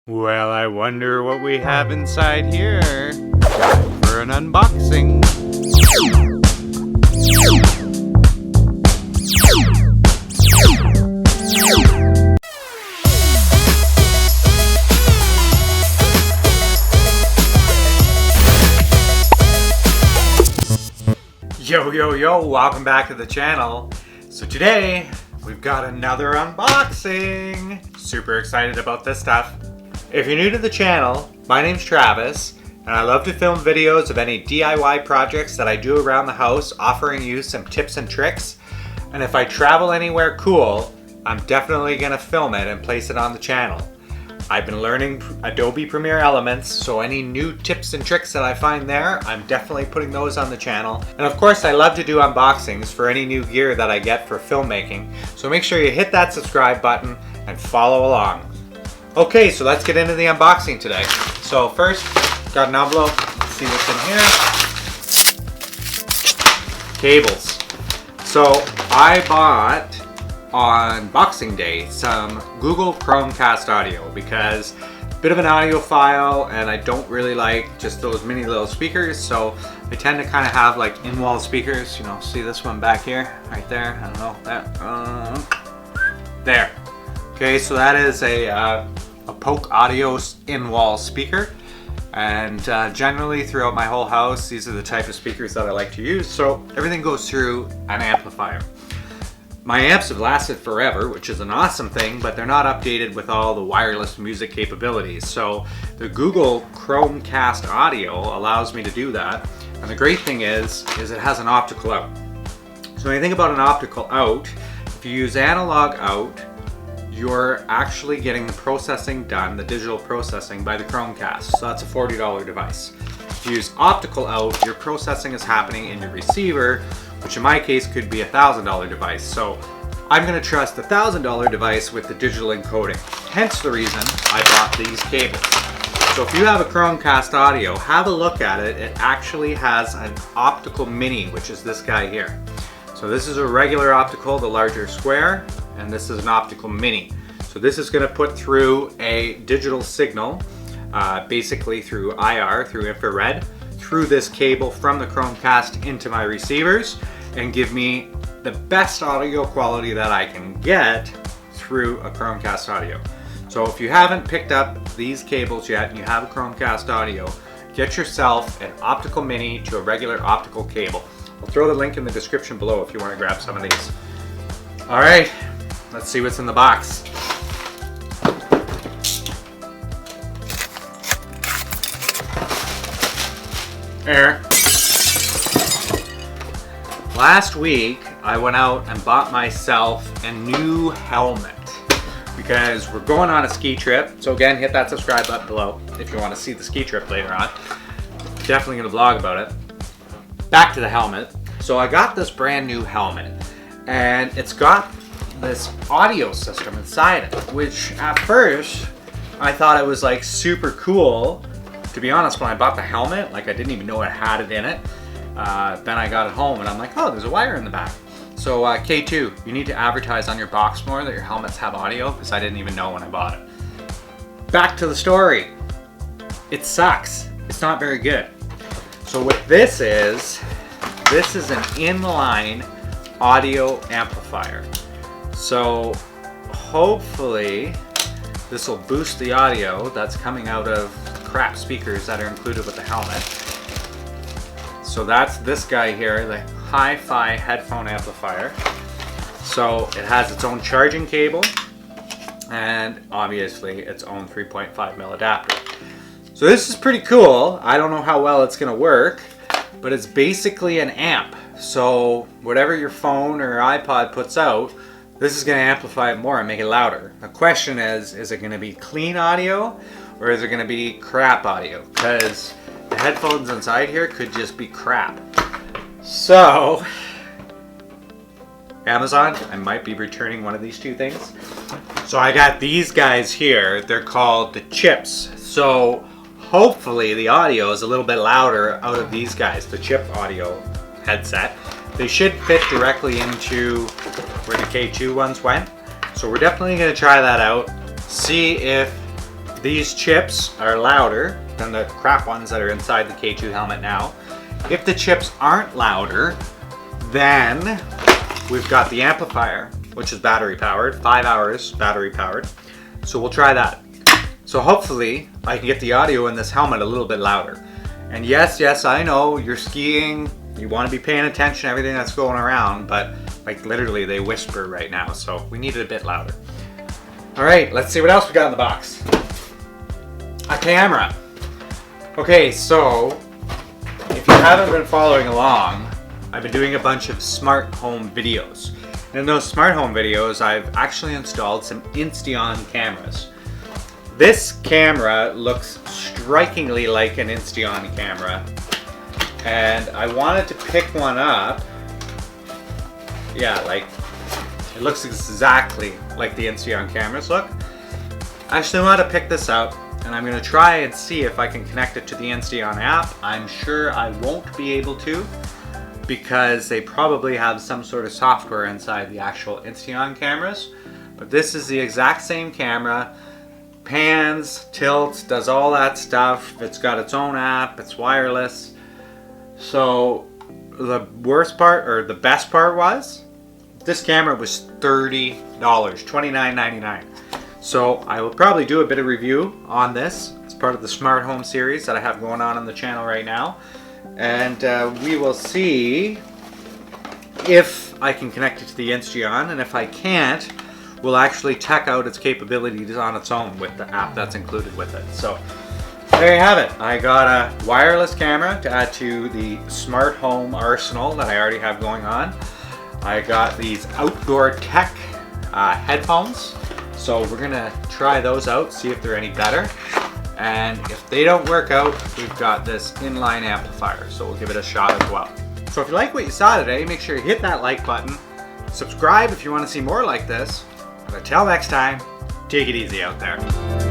Well, I wonder what we have inside here. Time for an unboxing. Yo, welcome back to the channel. So today, we've got another unboxing. Super excited about this stuff. If you're new to the channel, my name's Travis, and I love to film videos of any DIY projects that I do around the house, offering you some tips and tricks. And if I travel anywhere cool, I'm definitely gonna film it and place it on the channel. I've been learning Adobe Premiere Elements, so any new tips and tricks that I find there, I'm definitely putting those on the channel. And of course, I love to do unboxings for any new gear that I get for filmmaking. So make sure you hit that subscribe button and follow along. Okay, so let's get into the unboxing today. So first, got an envelope. Let's see what's in here. Cables. So I bought on Boxing Day some Google Chromecast audio because a bit of an audiophile and I don't really like just those mini little speakers, so I tend to kind of have like in-wall speakers. You know, see this one back here, right there. I don't know that. There. Okay, so that is a Poke Audio in-wall speaker, and generally throughout my whole house, these are the type of speakers that I like to use. So everything goes through an amplifier. My amps have lasted forever, which is an awesome thing, but they're not updated with all the wireless music capabilities. So the Google Chromecast audio allows me to do that. And the great thing is it has an optical out. So when you think about an optical out, if you use analog out, you're actually getting the processing done, the digital processing, by the Chromecast. So that's a $40 device. If you use optical out, your processing is happening in your receiver, which in my case could be a $1,000 device. So I'm gonna trust the $1,000 device with the digital encoding. Hence the reason I bought these cables. So if you have a Chromecast audio, have a look at it. It actually has an optical mini, which is this guy here. So this is a regular optical, the larger square, and this is an optical mini. So this is gonna put through a digital signal, basically through IR, through infrared, through this cable from the Chromecast into my receivers, and give me the best audio quality that I can get through a Chromecast audio. So if you haven't picked up these cables yet and you have a Chromecast audio, get yourself an optical mini to a regular optical cable. I'll throw the link in the description below if you want to grab some of these. All right, let's see what's in the box. There. Last week, I went out and bought myself a new helmet because we're going on a ski trip. So again, hit that subscribe button below if you want to see the ski trip later on. Definitely gonna vlog about it. Back to the helmet. So I got this brand new helmet, and it's got this audio system inside it, which at first I thought it was like super cool. To be honest, when I bought the helmet, like I didn't even know it had it in it. Then I got it home and I'm like, oh, there's a wire in the back. So K2, you need to advertise on your box more that your helmets have audio, because I didn't even know when I bought it. Back to the story. It sucks. It's not very good. So what this is an inline audio amplifier. So hopefully this will boost the audio that's coming out of crap speakers that are included with the helmet. So that's this guy here, the hi-fi headphone amplifier. So it has its own charging cable and obviously its own 3.5mm adapter. So this is pretty cool. I don't know how well it's gonna work, but it's basically an amp. So whatever your phone or iPod puts out, this is gonna amplify it more and make it louder. The question is it gonna be clean audio or is it gonna be crap audio? Because the headphones inside here could just be crap. So, Amazon, I might be returning one of these two things. So I got these guys here. They're called the chips. So hopefully the audio is a little bit louder out of these guys, the chip audio headset. They should fit directly into where the K2 ones went. So we're definitely gonna try that out, see if these chips are louder than the crap ones that are inside the K2 helmet now. If the chips aren't louder, then we've got the amplifier, which is battery powered, 5 hours battery powered. So we'll try that. So hopefully I can get the audio in this helmet a little bit louder. And yes, I know you're skiing, you want to be paying attention to everything that's going around, but like literally they whisper right now, so we need it a bit louder. All right, let's see what else we got in the box. A camera. Okay, so if you haven't been following along, I've been doing a bunch of smart home videos. And in those smart home videos, I've actually installed some Insteon cameras. This camera looks strikingly like an Insteon camera, and I wanted to pick one up. Yeah, like it looks exactly like the Insteon cameras look. I actually want to pick this up, and I'm going to try and see if I can connect it to the Insteon app. I'm sure I won't be able to, because they probably have some sort of software inside the actual Insteon cameras. But this is the exact same camera. Pans, tilts, does all that stuff. It's got its own app, it's wireless. So the worst part, or the best part, was this camera was $30, $29.99. So I will probably do a bit of review on this as part of the smart home series that I have going on the channel right now. And we will see if I can connect it to the Insteon, and if I can't, we'll actually check out its capabilities on its own with the app that's included with it. So there you have it. I got a wireless camera to add to the smart home arsenal that I already have going on. I got these outdoor tech headphones. So we're gonna try those out, see if they're any better. And if they don't work out, we've got this inline amplifier, so we'll give it a shot as well. So if you like what you saw today, make sure you hit that like button. Subscribe if you want to see more like this. But until next time, take it easy out there.